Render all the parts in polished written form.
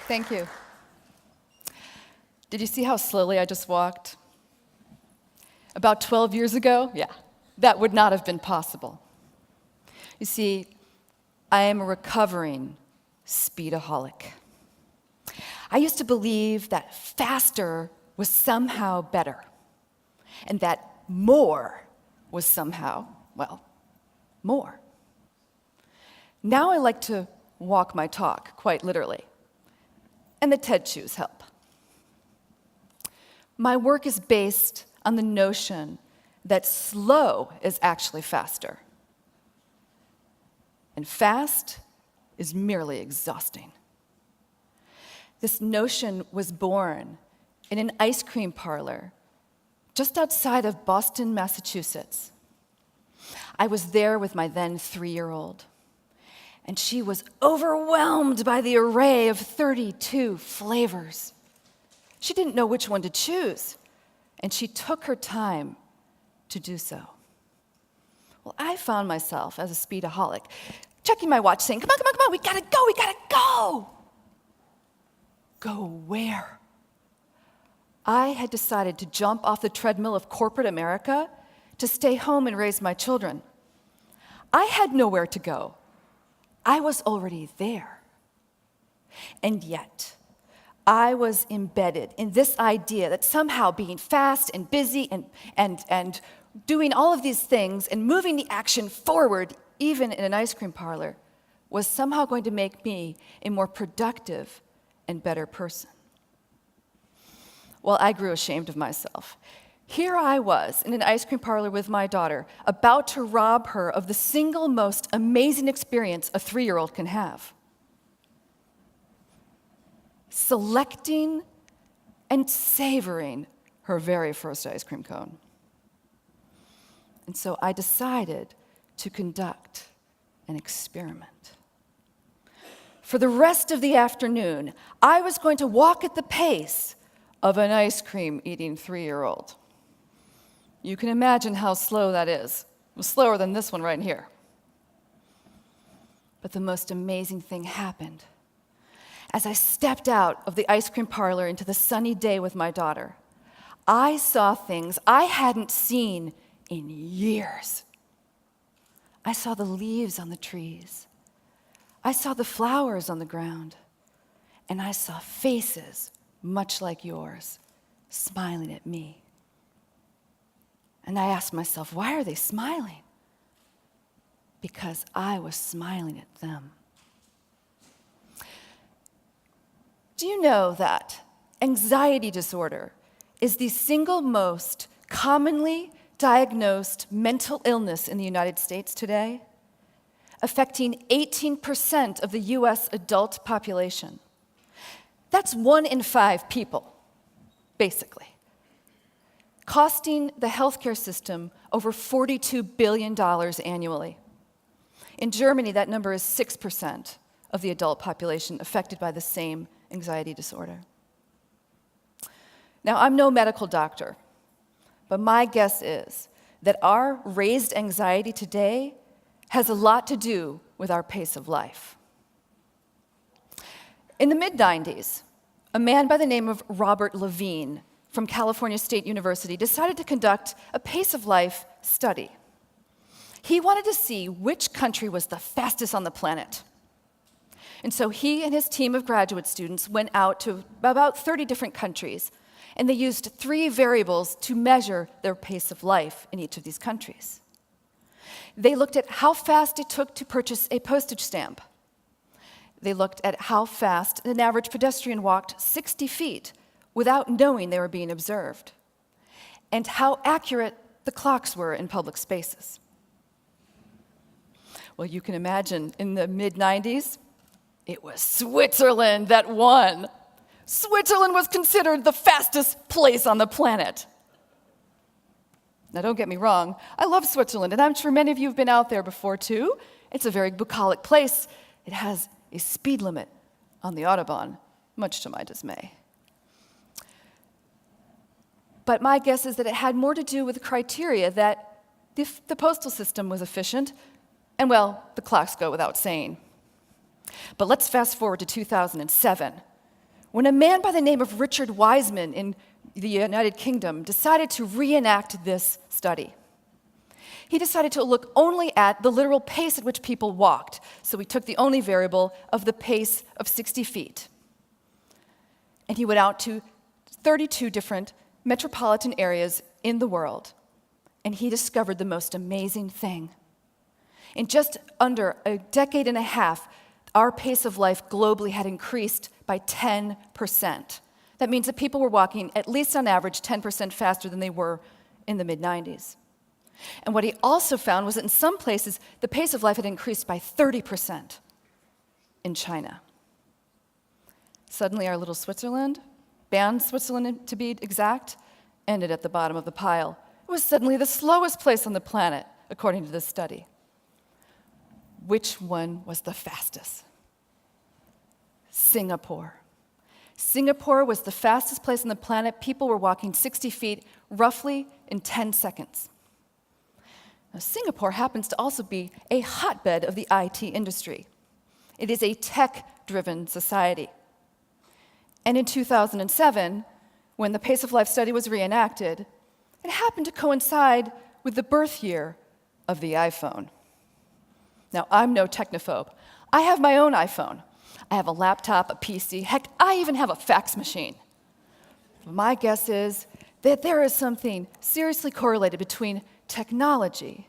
Thank you. Did you see how slowly I just walked? About 12 years ago, yeah, that would not have been possible. You see, I am a recovering speedaholic. I used to believe that faster was somehow better, and that more was somehow, well, more. Now I like to walk my talk, quite literally. And the TED shoes help. My work is based on the notion that slow is actually faster, and fast is merely exhausting. This notion was born in an ice cream parlor just outside of Boston, Massachusetts. I was there with my then 3-year-old. And she was overwhelmed by the array of 32 flavors. She didn't know which one to choose, and she took her time to do so. Well, I found myself, as a speedaholic, checking my watch, saying, come on, we gotta go! Go where? I had decided to jump off the treadmill of corporate America to stay home and raise my children. I had nowhere to go. I was already there. And yet, I was embedded in this idea that somehow being fast and busy and doing all of these things and moving the action forward, even in an ice cream parlor, was somehow going to make me a more productive and better person. Well, I grew ashamed of myself. Here I was in an ice cream parlor with my daughter, about to rob her of the single most amazing experience a 3-year-old can have. Selecting and savoring her very first ice cream cone. And so I decided to conduct an experiment. For the rest of the afternoon, I was going to walk at the pace of an ice cream eating 3-year-old. You can imagine how slow that is. It was slower than this one right here. But the most amazing thing happened. As I stepped out of the ice cream parlor into the sunny day with my daughter, I saw things I hadn't seen in years. I saw the leaves on the trees. I saw the flowers on the ground. And I saw faces, much like yours, smiling at me. And I asked myself, why are they smiling? Because I was smiling at them. Do you know that anxiety disorder is the single most commonly diagnosed mental illness in the United States today, affecting 18% of the US adult population? That's 1 in 5 people, basically. Costing the healthcare system over $42 billion annually. In Germany, that number is 6% of the adult population affected by the same anxiety disorder. Now, I'm no medical doctor, but my guess is that our raised anxiety today has a lot to do with our pace of life. In the mid-90s, a man by the name of Robert Levine from California State University decided to conduct a pace of life study. He wanted to see which country was the fastest on the planet. And so he and his team of graduate students went out to about 30 different countries, and they used 3 variables to measure their pace of life in each of these countries. They looked at how fast it took to purchase a postage stamp. They looked at how fast an average pedestrian walked 60 feet without knowing they were being observed. and how accurate the clocks were in public spaces. Well, you can imagine in the mid-90s, it was Switzerland that won. Switzerland was considered the fastest place on the planet. Now, don't get me wrong, I love Switzerland, and I'm sure many of you have been out there before too. It's a very bucolic place. It has a speed limit on the Autobahn, much to my dismay. But my guess is that it had more to do with the criteria that the postal system was efficient, and well, the clocks go without saying. But let's fast forward to 2007, when a man by the name of Richard Wiseman in the United Kingdom decided to reenact this study. He decided to look only at the literal pace at which people walked. So he took the only variable of the pace of 60 feet. And he went out to 32 different metropolitan areas in the world. And he discovered the most amazing thing. In just under a decade and a half, our pace of life globally had increased by 10%. That means that people were walking, at least on average, 10% faster than they were in the mid-90s. And what he also found was that in some places, the pace of life had increased by 30% in China. Suddenly, our little Switzerland, banned Switzerland to be exact, ended at the bottom of the pile. It was suddenly the slowest place on the planet, according to this study. Which one was the fastest? Singapore. Singapore was the fastest place on the planet. People were walking 60 feet roughly in 10 seconds. Now, Singapore happens to also be a hotbed of the IT industry. It is a tech-driven society. And in 2007, when the Pace of Life study was reenacted, it happened to coincide with the birth year of the iPhone. Now, I'm no technophobe. I have my own iPhone. I have a laptop, a PC, heck, I even have a fax machine. My guess is that there is something seriously correlated between technology,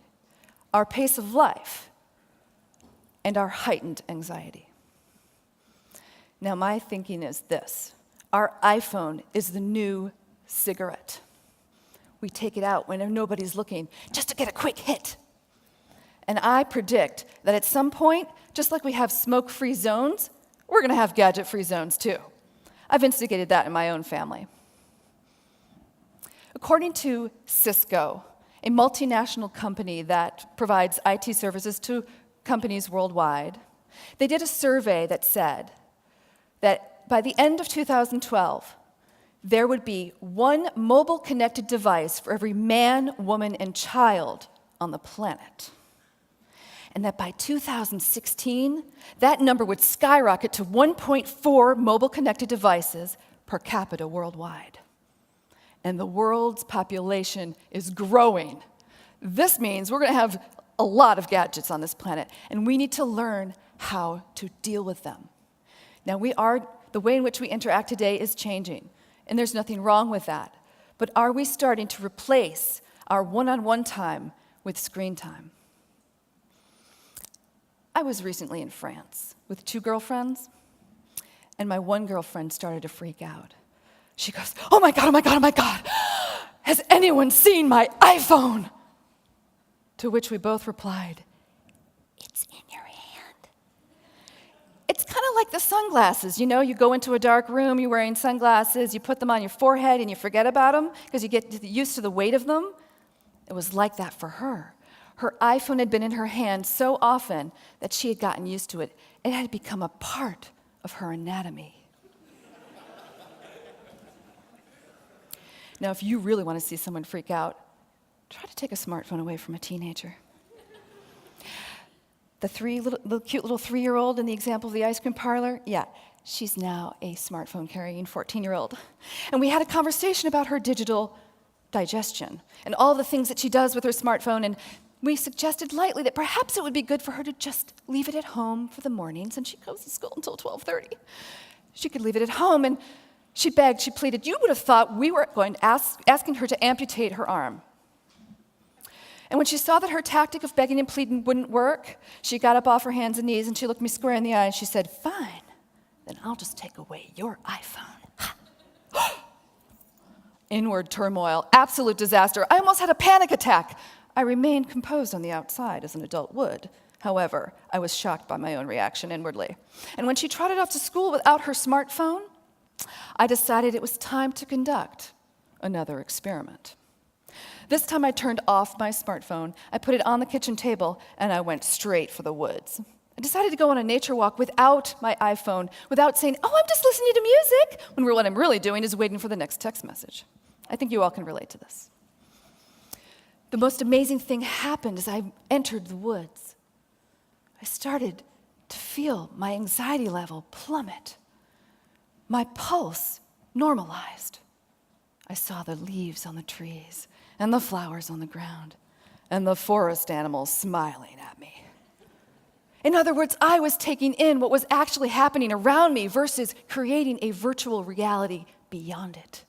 our pace of life, and our heightened anxiety. Now, my thinking is this. Our iPhone is the new cigarette. We take it out when nobody's looking, just to get a quick hit. And I predict that at some point, just like we have smoke-free zones, we're going to have gadget-free zones too. I've instigated that in my own family. According to Cisco, a multinational company that provides IT services to companies worldwide, they did a survey that said that by the end of 2012, there would be one mobile connected device for every man, woman, and child on the planet. And that by 2016, that number would skyrocket to 1.4 mobile connected devices per capita worldwide. And the world's population is growing. This means we're going to have a lot of gadgets on this planet, and we need to learn how to deal with them. Now, the way in which we interact today is changing, and there's nothing wrong with that. But are we starting to replace our one-on-one time with screen time? I was recently in France with 2 girlfriends, and my one girlfriend started to freak out. She goes, "Oh my God, oh my God, oh my God, has anyone seen my iPhone?" To which we both replied, "It's in your hand." It's kind of like the sunglasses. You know, you go into a dark room, you're wearing sunglasses, you put them on your forehead and you forget about them because you get used to the weight of them. It was like that for her. Her iPhone had been in her hand so often that she had gotten used to it. It had become a part of her anatomy. Now, if you really want to see someone freak out, try to take a smartphone away from a teenager. The cute little 3-year-old in the example of the ice cream parlor, yeah, she's now a smartphone-carrying 14-year-old. And we had a conversation about her digital digestion and all the things that she does with her smartphone, and we suggested lightly that perhaps it would be good for her to just leave it at home for the mornings, and she goes to school until 12:30. She could leave it at home, and she begged, she pleaded. You would have thought we were asking her to amputate her arm. And when she saw that her tactic of begging and pleading wouldn't work, she got up off her hands and knees, and she looked me square in the eye, and she said, "Fine, then I'll just take away your iPhone." Inward turmoil, absolute disaster. I almost had a panic attack. I remained composed on the outside, as an adult would. However, I was shocked by my own reaction inwardly. And when she trotted off to school without her smartphone, I decided it was time to conduct another experiment. This time I turned off my smartphone, I put it on the kitchen table, and I went straight for the woods. I decided to go on a nature walk without my iPhone, without saying, oh, I'm just listening to music, when what I'm really doing is waiting for the next text message. I think you all can relate to this. The most amazing thing happened as I entered the woods. I started to feel my anxiety level plummet. My pulse normalized. I saw the leaves on the trees and the flowers on the ground and the forest animals smiling at me. In other words, I was taking in what was actually happening around me versus creating a virtual reality beyond it.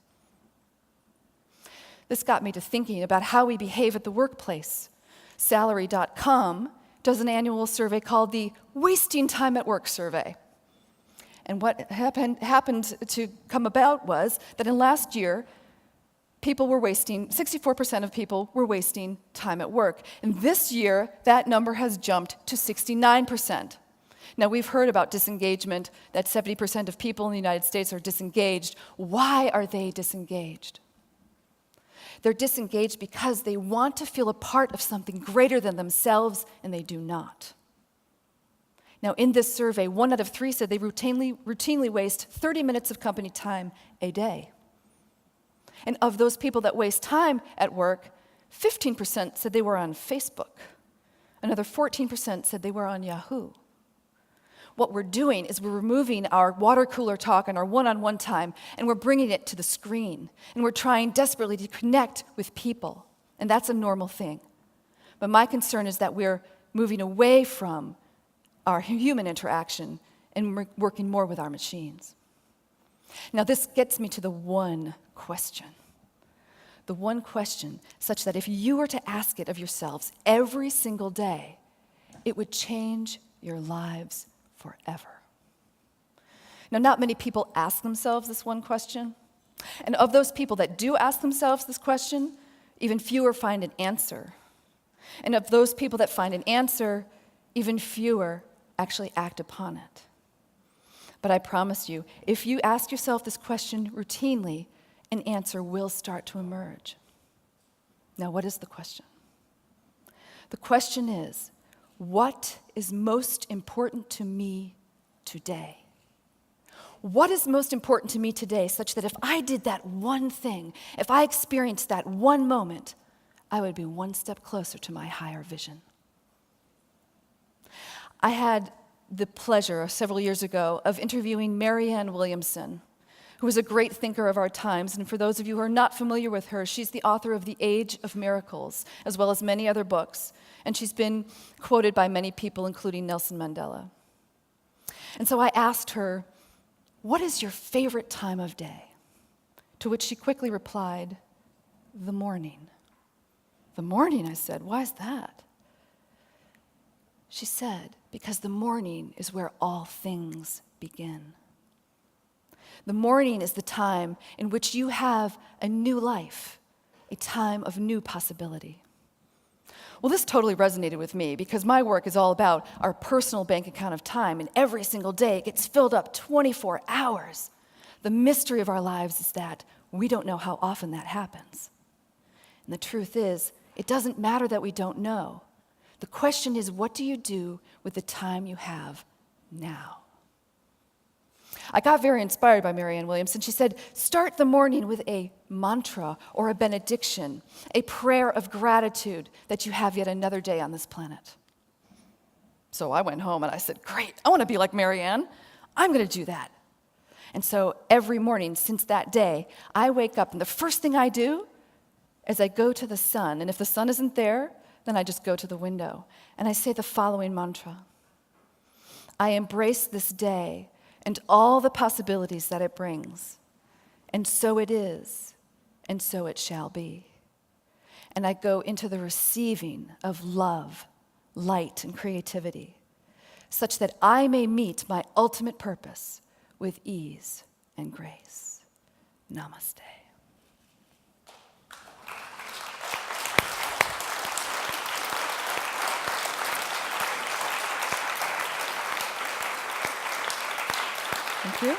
This got me to thinking about how we behave at the workplace. Salary.com does an annual survey called the Wasting Time at Work Survey. And what happened to come about was that in last year, 64% of people were wasting time at work. And this year, that number has jumped to 69%. Now, we've heard about disengagement, that 70% of people in the United States are disengaged. Why are they disengaged? They're disengaged because they want to feel a part of something greater than themselves, and they do not. Now, in this survey, 1 out of 3 said they routinely waste 30 minutes of company time a day. And of those people that waste time at work, 15% said they were on Facebook. Another 14% said they were on Yahoo. What we're doing is we're removing our water cooler talk and our one-on-one time, and we're bringing it to the screen. And we're trying desperately to connect with people. And that's a normal thing. But my concern is that we're moving away from our human interaction and working more with our machines. Now, this gets me to the one question. The one question, such that if you were to ask it of yourselves every single day, it would change your lives forever. Now, not many people ask themselves this one question. And of those people that do ask themselves this question, even fewer find an answer. And of those people that find an answer, even fewer actually act upon it. But I promise you, if you ask yourself this question routinely, an answer will start to emerge. Now, what is the question? The question is, what is most important to me today? What is most important to me today, such that if I did that one thing, if I experienced that one moment, I would be one step closer to my higher vision? I had the pleasure several years ago of interviewing Marianne Williamson, who was a great thinker of our times. And for those of you who are not familiar with her, she's the author of The Age of Miracles, as well as many other books. And she's been quoted by many people, including Nelson Mandela. And so I asked her, what is your favorite time of day? To which she quickly replied, the morning. The morning, I said, why is that? She said, because the morning is where all things begin. The morning is the time in which you have a new life, a time of new possibility. Well, this totally resonated with me because my work is all about our personal bank account of time, and every single day it gets filled up 24 hours. The mystery of our lives is that we don't know how often that happens. And the truth is, it doesn't matter that we don't know. The question is, what do you do with the time you have now? I got very inspired by Marianne Williamson. She said, start the morning with a mantra or a benediction, a prayer of gratitude that you have yet another day on this planet. So I went home and I said, great, I want to be like Marianne. I'm going to do that. And so every morning since that day, I wake up and the first thing I do is I go to the sun. And if the sun isn't there, then I just go to the window. And I say the following mantra. I embrace this day and all the possibilities that it brings. And so it is, and so it shall be. And I go into the receiving of love, light, and creativity, such that I may meet my ultimate purpose with ease and grace. Namaste. Thank you.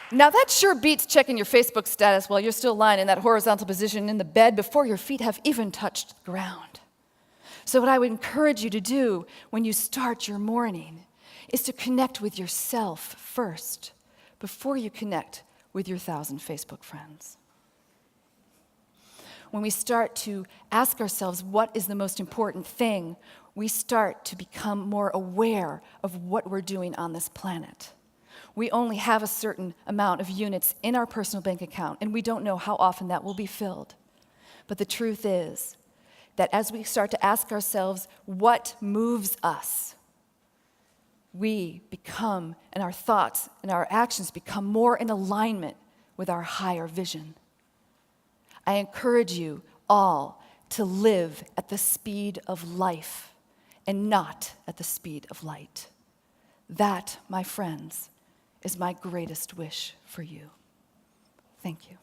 Now that sure beats checking your Facebook status while you're still lying in that horizontal position in the bed before your feet have even touched the ground. So what I would encourage you to do when you start your morning is to connect with yourself first before you connect with your 1,000 Facebook friends. When we start to ask ourselves what is the most important thing, we start to become more aware of what we're doing on this planet. We only have a certain amount of units in our personal bank account, and we don't know how often that will be filled. But the truth is that as we start to ask ourselves what moves us, we become, and our thoughts and our actions become more in alignment with our higher vision. I encourage you all to live at the speed of life and not at the speed of light. That, my friends, is my greatest wish for you. Thank you.